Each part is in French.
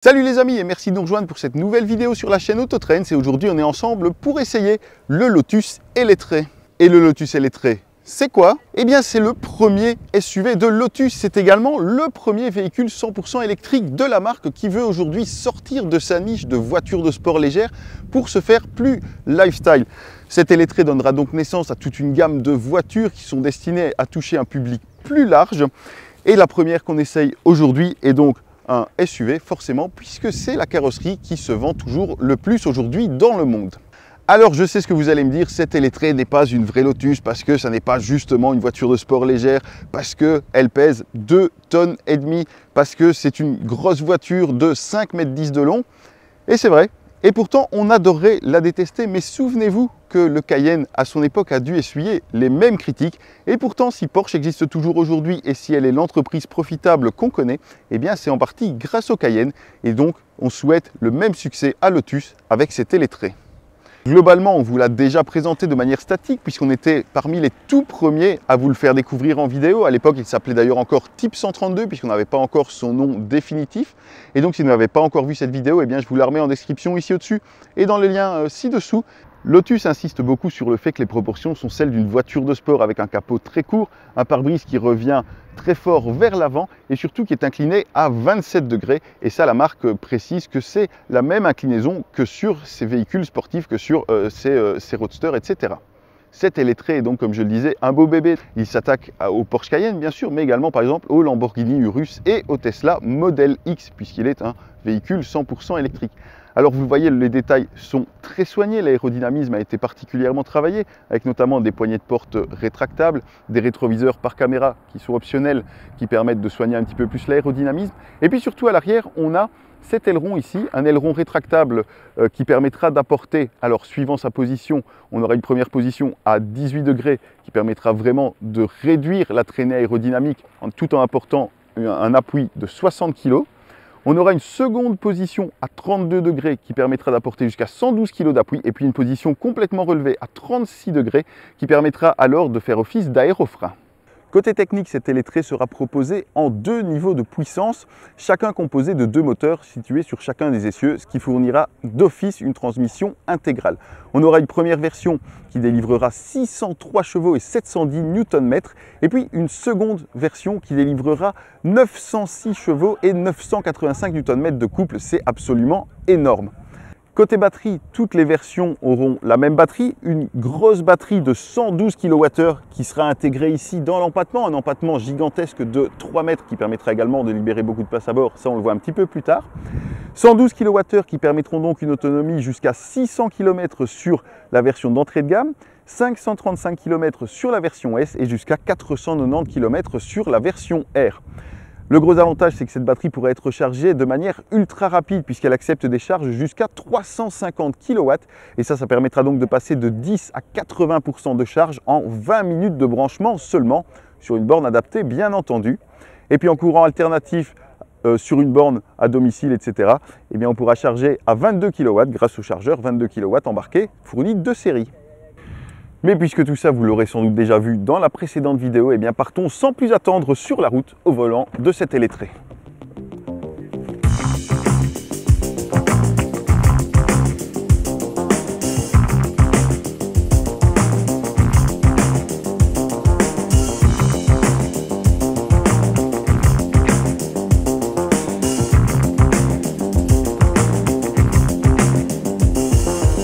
Salut les amis et merci de nous rejoindre pour cette nouvelle vidéo sur la chaîne Autotrends. Et aujourd'hui on est ensemble pour essayer le Lotus Eletre. Et le Lotus Eletre, c'est quoi? Eh bien c'est le premier SUV de Lotus, c'est également le premier véhicule 100% électrique de la marque qui veut aujourd'hui sortir de sa niche de voiture de sport légère pour se faire plus lifestyle. Cet Eletre donnera donc naissance à toute une gamme de voitures qui sont destinées à toucher un public plus large. Et la première qu'on essaye aujourd'hui est donc un SUV forcément, puisque c'est la carrosserie qui se vend toujours le plus aujourd'hui dans le monde. Alors je sais ce que vous allez me dire, cette Eletre n'est pas une vraie Lotus parce que ça n'est pas justement une voiture de sport légère, parce qu'elle pèse 2,5 tonnes, parce que c'est une grosse voiture de 5,10 m de long. Et c'est vrai, et pourtant on adorerait la détester, mais souvenez-vous que le Cayenne à son époque a dû essuyer les mêmes critiques. Et pourtant si Porsche existe toujours aujourd'hui et si elle est l'entreprise profitable qu'on connaît, eh bien c'est en partie grâce au Cayenne. Et donc on souhaite le même succès à Lotus avec cette Eletre. Globalement, on vous l'a déjà présenté de manière statique puisqu'on était parmi les tout premiers à vous le faire découvrir en vidéo. À l'époque, il s'appelait d'ailleurs encore Type 132 puisqu'on n'avait pas encore son nom définitif. Et donc, si vous n'avez pas encore vu cette vidéo, eh bien, je vous la remets en description ici au-dessus et dans le lien ci-dessous. Lotus insiste beaucoup sur le fait que les proportions sont celles d'une voiture de sport avec un capot très court, un pare-brise qui revient très fort vers l'avant et surtout qui est incliné à 27 degrés. Et ça, la marque précise que c'est la même inclinaison que sur ces véhicules sportifs, que sur ces roadsters, etc. Cette Eletre est donc, comme je le disais, un beau bébé. Il s'attaque au Porsche Cayenne, bien sûr, mais également, par exemple, au Lamborghini Urus et au Tesla Model X, puisqu'il est un véhicule 100% électrique. Alors vous le voyez, les détails sont très soignés, l'aérodynamisme a été particulièrement travaillé, avec notamment des poignées de porte rétractables, des rétroviseurs par caméra qui sont optionnels, qui permettent de soigner un petit peu plus l'aérodynamisme. Et puis surtout à l'arrière, on a cet aileron ici, un aileron rétractable qui permettra d'apporter, alors suivant sa position, on aura une première position à 18 degrés qui permettra vraiment de réduire la traînée aérodynamique tout en apportant un appui de 60 kg. On aura une seconde position à 32 degrés qui permettra d'apporter jusqu'à 112 kg d'appui et puis une position complètement relevée à 36 degrés qui permettra alors de faire office d'aérofrein. Côté technique, cette Eletre sera proposée en deux niveaux de puissance, chacun composé de deux moteurs situés sur chacun des essieux, ce qui fournira d'office une transmission intégrale. On aura une première version qui délivrera 603 chevaux et 710 Nm, et puis une seconde version qui délivrera 906 chevaux et 985 Nm de couple. C'est absolument énorme. Côté batterie, toutes les versions auront la même batterie, une grosse batterie de 112 kWh qui sera intégrée ici dans l'empattement, un empattement gigantesque de 3 mètres qui permettra également de libérer beaucoup de place à bord, ça on le voit un petit peu plus tard. 112 kWh qui permettront donc une autonomie jusqu'à 600 km sur la version d'entrée de gamme, 535 km sur la version S et jusqu'à 490 km sur la version R. Le gros avantage, c'est que cette batterie pourrait être rechargée de manière ultra rapide puisqu'elle accepte des charges jusqu'à 350 kW et ça permettra donc de passer de 10 à 80% de charge en 20 minutes de branchement seulement sur une borne adaptée bien entendu. Et puis en courant alternatif sur une borne à domicile, etc., eh bien on pourra charger à 22 kW grâce au chargeur 22 kW embarqué fourni de série. Mais puisque tout ça, vous l'aurez sans doute déjà vu dans la précédente vidéo, eh bien partons sans plus attendre sur la route au volant de cette Eletre.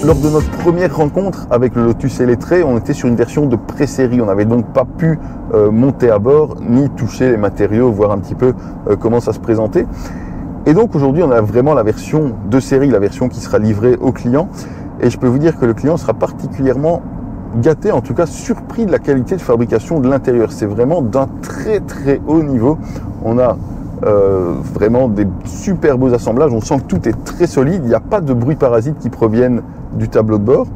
Lors de notre première rencontre avec le Lotus Eletre, on était sur une version de pré-série. On n'avait donc pas pu monter à bord, ni toucher les matériaux, voir un petit peu comment ça se présentait. Et donc aujourd'hui, on a vraiment la version de série, la version qui sera livrée au client. Et je peux vous dire que le client sera particulièrement gâté, en tout cas surpris de la qualité de fabrication de l'intérieur. C'est vraiment d'un très très haut niveau. On a vraiment des super beaux assemblages, on sent que tout est très solide, il n'y a pas de bruit parasite qui proviennent du tableau de bord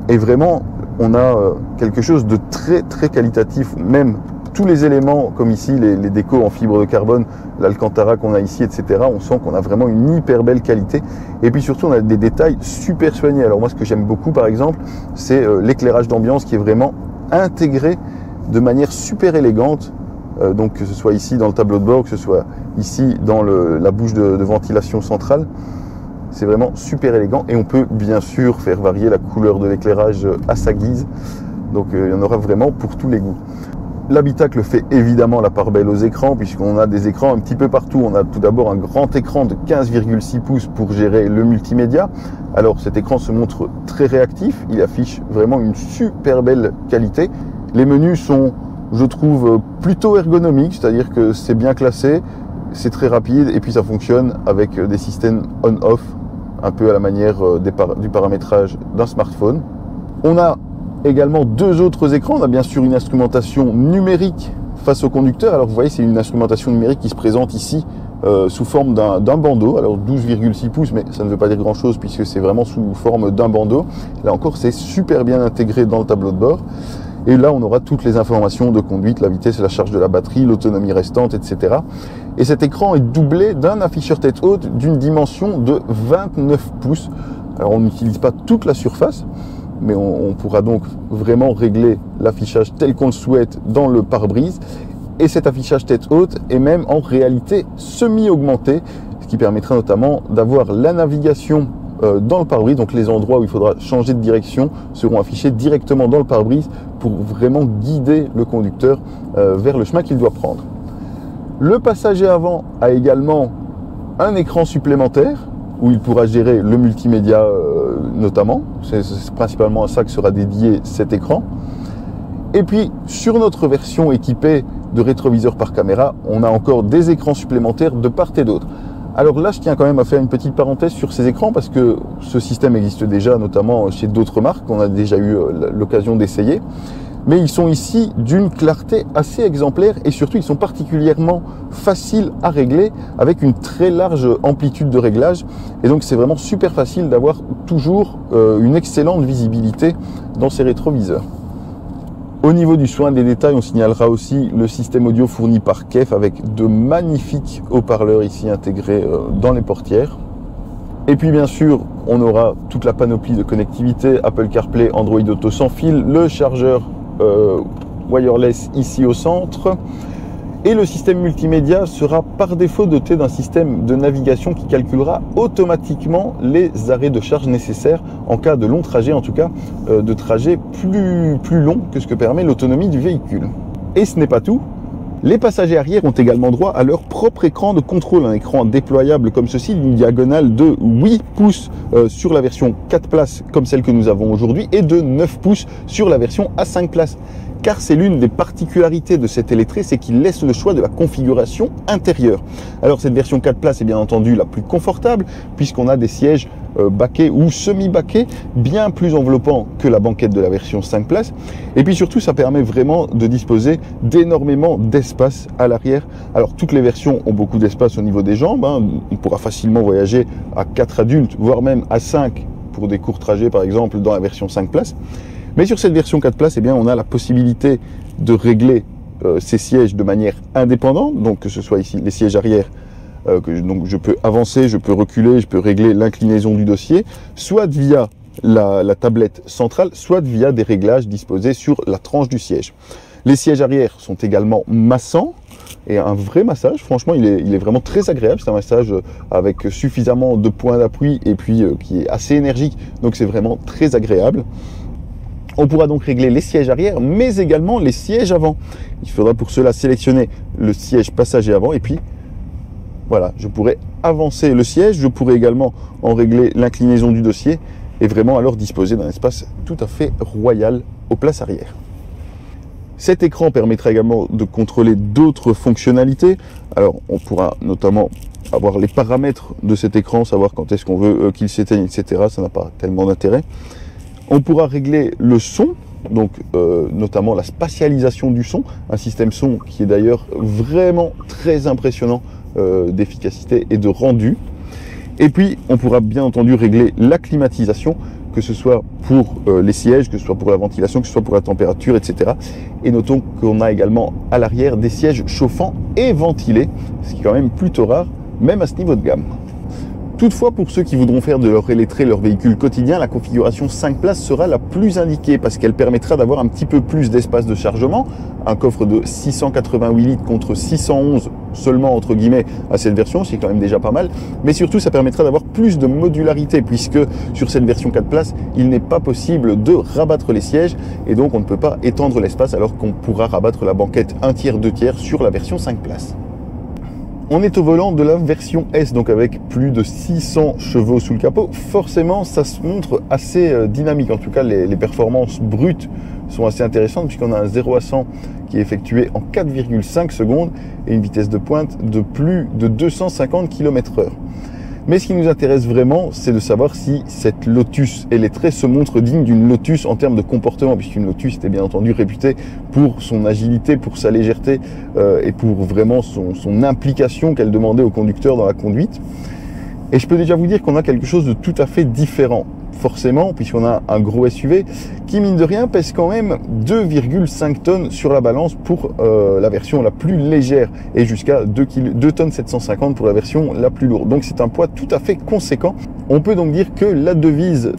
et vraiment on a quelque chose de très très qualitatif, même tous les éléments comme ici les décos en fibre de carbone, l'Alcantara qu'on a ici, etc. On sent qu'on a vraiment une hyper belle qualité et puis surtout on a des détails super soignés. Alors moi ce que j'aime beaucoup par exemple c'est l'éclairage d'ambiance qui est vraiment intégré de manière super élégante donc que ce soit ici dans le tableau de bord, que ce soit ici dans la bouche de ventilation centrale. C'est vraiment super élégant et on peut bien sûr faire varier la couleur de l'éclairage à sa guise. Donc il y en aura vraiment pour tous les goûts. L'habitacle fait évidemment la part belle aux écrans puisqu'on a des écrans un petit peu partout. On a tout d'abord un grand écran de 15,6 pouces pour gérer le multimédia. Alors cet écran se montre très réactif, il affiche vraiment une super belle qualité. Les menus sont, je trouve, plutôt ergonomiques, c'est-à-dire que c'est bien classé, c'est très rapide et puis ça fonctionne avec des systèmes on-off, un peu à la manière du paramétrage d'un smartphone. On a également deux autres écrans. On a bien sûr une instrumentation numérique face au conducteur. Alors vous voyez, c'est une instrumentation numérique qui se présente ici sous forme d'un bandeau. Alors 12,6 pouces, mais ça ne veut pas dire grand chose puisque c'est vraiment sous forme d'un bandeau. Là encore, c'est super bien intégré dans le tableau de bord. Et là, on aura toutes les informations de conduite, la vitesse et la charge de la batterie, l'autonomie restante, etc. Et cet écran est doublé d'un afficheur tête haute d'une dimension de 29 pouces. Alors on n'utilise pas toute la surface, mais on pourra donc vraiment régler l'affichage tel qu'on le souhaite dans le pare-brise. Et cet affichage tête haute est même en réalité semi-augmenté, ce qui permettra notamment d'avoir la navigation dans le pare-brise. Donc les endroits où il faudra changer de direction seront affichés directement dans le pare-brise pour vraiment guider le conducteur vers le chemin qu'il doit prendre. Le passager avant a également un écran supplémentaire où il pourra gérer le multimédia notamment. C'est principalement à ça que sera dédié cet écran. Et puis sur notre version équipée de rétroviseur par caméra, on a encore des écrans supplémentaires de part et d'autre. Alors là, je tiens quand même à faire une petite parenthèse sur ces écrans parce que ce système existe déjà, notamment chez d'autres marques qu'on a déjà eu l'occasion d'essayer. Mais ils sont ici d'une clarté assez exemplaire et surtout ils sont particulièrement faciles à régler avec une très large amplitude de réglage. Et donc c'est vraiment super facile d'avoir toujours une excellente visibilité dans ces rétroviseurs. Au niveau du soin des détails, on signalera aussi le système audio fourni par Kef avec de magnifiques haut-parleurs ici intégrés dans les portières. Et puis bien sûr, on aura toute la panoplie de connectivité, Apple CarPlay, Android Auto sans fil, le chargeur wireless ici au centre. Et le système multimédia sera par défaut doté d'un système de navigation qui calculera automatiquement les arrêts de charge nécessaires en cas de long trajet, en tout cas de trajet plus long que ce que permet l'autonomie du véhicule. Et ce n'est pas tout. Les passagers arrière ont également droit à leur propre écran de contrôle, un écran déployable comme ceci, d'une diagonale de 8 pouces sur la version 4 places comme celle que nous avons aujourd'hui et de 9 pouces sur la version à 5 places. Car c'est l'une des particularités de cet électré, c'est qu'il laisse le choix de la configuration intérieure. Alors cette version 4 places est bien entendu la plus confortable puisqu'on a des sièges baquets ou semi-baquets bien plus enveloppants que la banquette de la version 5 places. Et puis surtout, ça permet vraiment de disposer d'énormément d'espace à l'arrière. Alors toutes les versions ont beaucoup d'espace au niveau des jambes, hein. On pourra facilement voyager à 4 adultes, voire même à 5 pour des courts trajets par exemple dans la version 5 places. Mais sur cette version 4 places, eh bien, on a la possibilité de régler ces sièges de manière indépendante, donc que ce soit ici les sièges arrière, donc je peux avancer, je peux reculer, je peux régler l'inclinaison du dossier, soit via la tablette centrale, soit via des réglages disposés sur la tranche du siège. Les sièges arrière sont également massants, et un vrai massage, franchement il est vraiment très agréable, c'est un massage avec suffisamment de points d'appui et puis qui est assez énergique, donc c'est vraiment très agréable. On pourra donc régler les sièges arrière, mais également les sièges avant. Il faudra pour cela sélectionner le siège passager avant et puis voilà, je pourrai avancer le siège. Je pourrai également en régler l'inclinaison du dossier et vraiment alors disposer d'un espace tout à fait royal aux places arrière. Cet écran permettra également de contrôler d'autres fonctionnalités. Alors on pourra notamment avoir les paramètres de cet écran, savoir quand est-ce qu'on veut qu'il s'éteigne, etc. Ça n'a pas tellement d'intérêt. On pourra régler le son, donc notamment la spatialisation du son, un système son qui est d'ailleurs vraiment très impressionnant d'efficacité et de rendu. Et puis on pourra bien entendu régler la climatisation, que ce soit pour les sièges, que ce soit pour la ventilation, que ce soit pour la température, etc. Et notons qu'on a également à l'arrière des sièges chauffants et ventilés, ce qui est quand même plutôt rare, même à ce niveau de gamme. Toutefois, pour ceux qui voudront faire de leur électré leur véhicule quotidien, la configuration 5 places sera la plus indiquée parce qu'elle permettra d'avoir un petit peu plus d'espace de chargement. Un coffre de 688 litres contre 611 seulement entre guillemets à cette version, c'est quand même déjà pas mal. Mais surtout, ça permettra d'avoir plus de modularité puisque sur cette version 4 places, il n'est pas possible de rabattre les sièges et donc on ne peut pas étendre l'espace alors qu'on pourra rabattre la banquette 1/3, 2/3 sur la version 5 places. On est au volant de la version S, donc avec plus de 600 chevaux sous le capot. Forcément, ça se montre assez dynamique. En tout cas, les performances brutes sont assez intéressantes puisqu'on a un 0 à 100 qui est effectué en 4,5 secondes et une vitesse de pointe de plus de 250 km/h. Mais ce qui nous intéresse vraiment, c'est de savoir si cette Lotus électrée se montre digne d'une Lotus en termes de comportement, puisqu'une Lotus était bien entendu réputée pour son agilité, pour sa légèreté et pour vraiment son implication qu'elle demandait au conducteur dans la conduite. Et je peux déjà vous dire qu'on a quelque chose de tout à fait différent. Forcément, puisqu'on a un gros SUV qui, mine de rien, pèse quand même 2,5 tonnes sur la balance pour la version la plus légère et jusqu'à 2 tonnes 750 pour la version la plus lourde. Donc c'est un poids tout à fait conséquent. On peut donc dire que la devise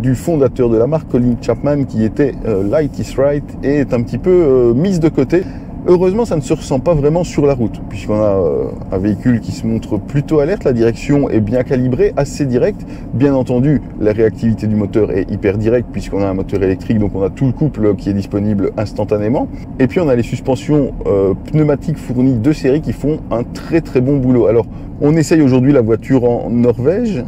du fondateur de la marque, Colin Chapman, qui était Light is Right, est un petit peu mise de côté. Heureusement, ça ne se ressent pas vraiment sur la route, puisqu'on a un véhicule qui se montre plutôt alerte, la direction est bien calibrée, assez directe. Bien entendu, la réactivité du moteur est hyper directe, puisqu'on a un moteur électrique, donc on a tout le couple qui est disponible instantanément. Et puis on a les suspensions pneumatiques fournies de série qui font un très très bon boulot. Alors, on essaye aujourd'hui la voiture en Norvège,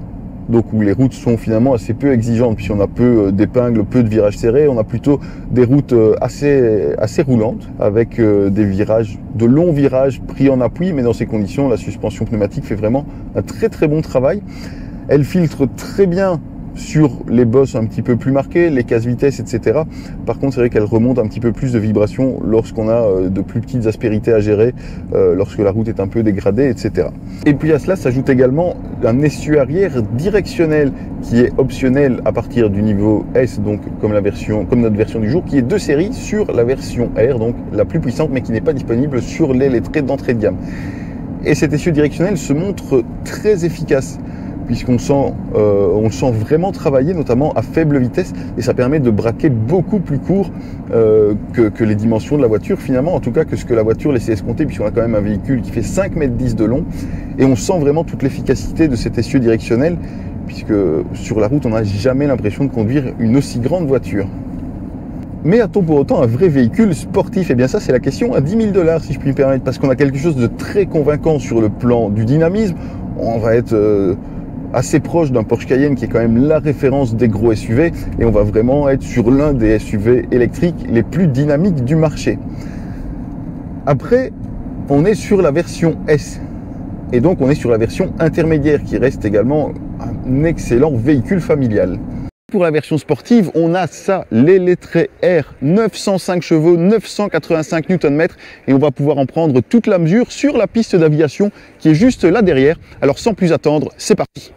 donc où les routes sont finalement assez peu exigeantes, puisqu'on a peu d'épingles, peu de virages serrés, on a plutôt des routes assez roulantes, avec des virages, de longs virages pris en appui, mais dans ces conditions, la suspension pneumatique fait vraiment un très très bon travail. Elle filtre très bien sur les bosses un petit peu plus marquées, les casse-vitesses, etc. Par contre, c'est vrai qu'elle remonte un petit peu plus de vibrations lorsqu'on a de plus petites aspérités à gérer, lorsque la route est un peu dégradée, etc. Et puis à cela s'ajoute également un essieu arrière directionnel qui est optionnel à partir du niveau S, donc comme notre version du jour, qui est de série sur la version R, donc la plus puissante, mais qui n'est pas disponible sur les lettrés d'entrée de gamme. Et cet essieu directionnel se montre très efficace, puisqu'on on le sent vraiment travailler, notamment à faible vitesse, et ça permet de braquer beaucoup plus court que les dimensions de la voiture, finalement, en tout cas que ce que la voiture laissait escompter, puisqu'on a quand même un véhicule qui fait 5,10 m de long, et on sent vraiment toute l'efficacité de cet essieu directionnel, puisque sur la route, on n'a jamais l'impression de conduire une aussi grande voiture. Mais a-t-on pour autant un vrai véhicule sportif? Eh bien ça, c'est la question à 10 000 $, si je puis me permettre, parce qu'on a quelque chose de très convaincant sur le plan du dynamisme. On va être assez proche d'un Porsche Cayenne qui est quand même la référence des gros SUV, et on va vraiment être sur l'un des SUV électriques les plus dynamiques du marché. Après, on est sur la version S, et donc on est sur la version intermédiaire qui reste également un excellent véhicule familial. Pour la version sportive, on a ça, l'électré R, 905 chevaux, 985 Nm, et on va pouvoir en prendre toute la mesure sur la piste d'aviation qui est juste là derrière. Alors sans plus attendre, c'est parti.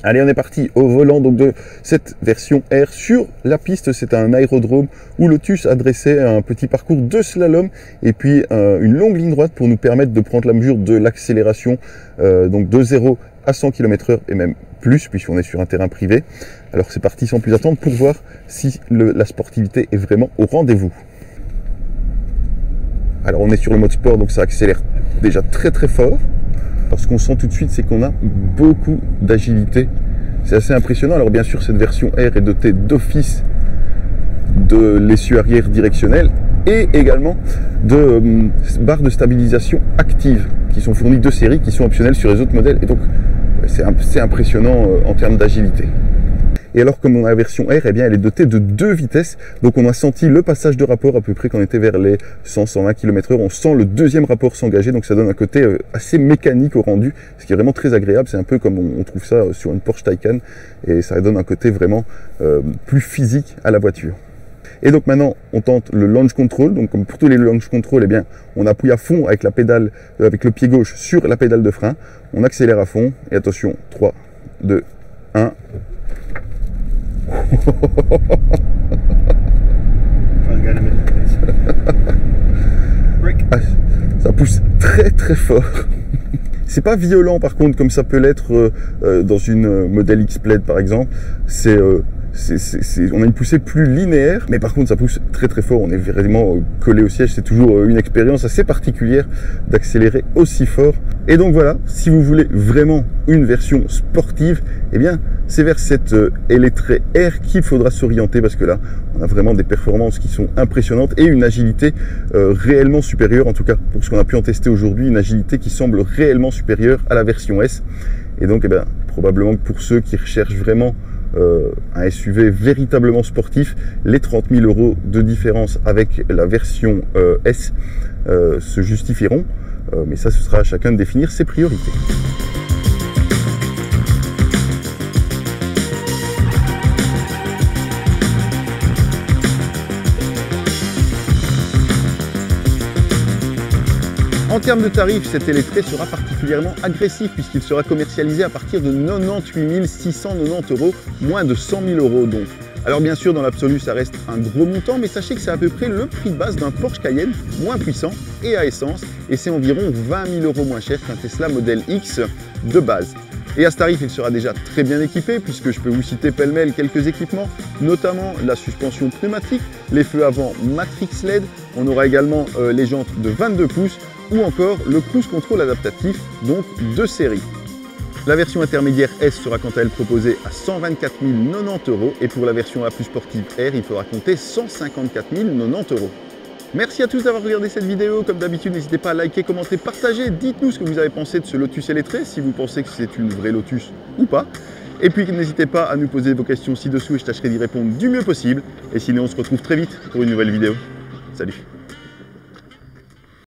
Allez, on est parti au volant donc de cette version R sur la piste. C'est un aérodrome où Lotus a dressé un petit parcours de slalom et puis une longue ligne droite pour nous permettre de prendre la mesure de l'accélération donc de 0 à 100 km/h et même plus, puisqu'on est sur un terrain privé. Alors c'est parti sans plus attendre pour voir si la sportivité est vraiment au rendez-vous. Alors on est sur le mode sport, donc ça accélère déjà très très fort. Alors ce qu'on sent tout de suite, c'est qu'on a beaucoup d'agilité. C'est assez impressionnant. Alors bien sûr, cette version R est dotée d'office de l'essieu arrière directionnel et également de barres de stabilisation actives qui sont fournies de série, qui sont optionnelles sur les autres modèles. Et donc c'est impressionnant en termes d'agilité. Et alors, comme on a la version R, eh bien, elle est dotée de 2 vitesses. Donc, on a senti le passage de rapport à peu près quand on était vers les 100-120 km/h. On sent le deuxième rapport s'engager. Donc, ça donne un côté assez mécanique au rendu, ce qui est vraiment très agréable. C'est un peu comme on trouve ça sur une Porsche Taycan. Et ça donne un côté vraiment plus physique à la voiture. Et donc maintenant, on tente le launch control. Donc comme pour tous les launch control, eh bien, on appuie à fond avec la pédale, avec le pied gauche sur la pédale de frein. On accélère à fond. Et attention, 3, 2, 1. Ah, ça pousse très très fort. C'est pas violent par contre comme ça peut l'être dans une Model X Plaid par exemple. On a une poussée plus linéaire, mais par contre ça pousse très très fort, on est vraiment collé au siège, c'est toujours une expérience assez particulière d'accélérer aussi fort. Et donc voilà, si vous voulez vraiment une version sportive, eh bien c'est vers cette Eletre R qu'il faudra s'orienter, parce que là on a vraiment des performances qui sont impressionnantes et une agilité réellement supérieure, en tout cas pour ce qu'on a pu en tester aujourd'hui, une agilité qui semble réellement supérieure à la version S. Et donc eh bien, probablement que pour ceux qui recherchent vraiment un SUV véritablement sportif, les 30 000 € de différence avec la version S se justifieront, mais ça ce sera à chacun de définir ses priorités. En termes de tarifs, cet Eletre sera particulièrement agressif puisqu'il sera commercialisé à partir de 98 690 €, moins de 100 000 € donc. Alors bien sûr, dans l'absolu, ça reste un gros montant, mais sachez que c'est à peu près le prix de base d'un Porsche Cayenne moins puissant et à essence, et c'est environ 20 000 € moins cher qu'un Tesla Model X de base. Et à ce tarif, il sera déjà très bien équipé puisque je peux vous citer pêle-mêle quelques équipements, notamment la suspension pneumatique, les feux avant Matrix LED, on aura également les jantes de 22 pouces ou encore le cruise control adaptatif, donc de série. La version intermédiaire S sera quant à elle proposée à 124 090 € et pour la version la plus sportive R, il faudra compter 154 090 €. Merci à tous d'avoir regardé cette vidéo. Comme d'habitude, n'hésitez pas à liker, commenter, partager. Dites-nous ce que vous avez pensé de ce Lotus Eletre, si vous pensez que c'est une vraie Lotus ou pas. Et puis n'hésitez pas à nous poser vos questions ci-dessous et je tâcherai d'y répondre du mieux possible. Et sinon, on se retrouve très vite pour une nouvelle vidéo. Salut!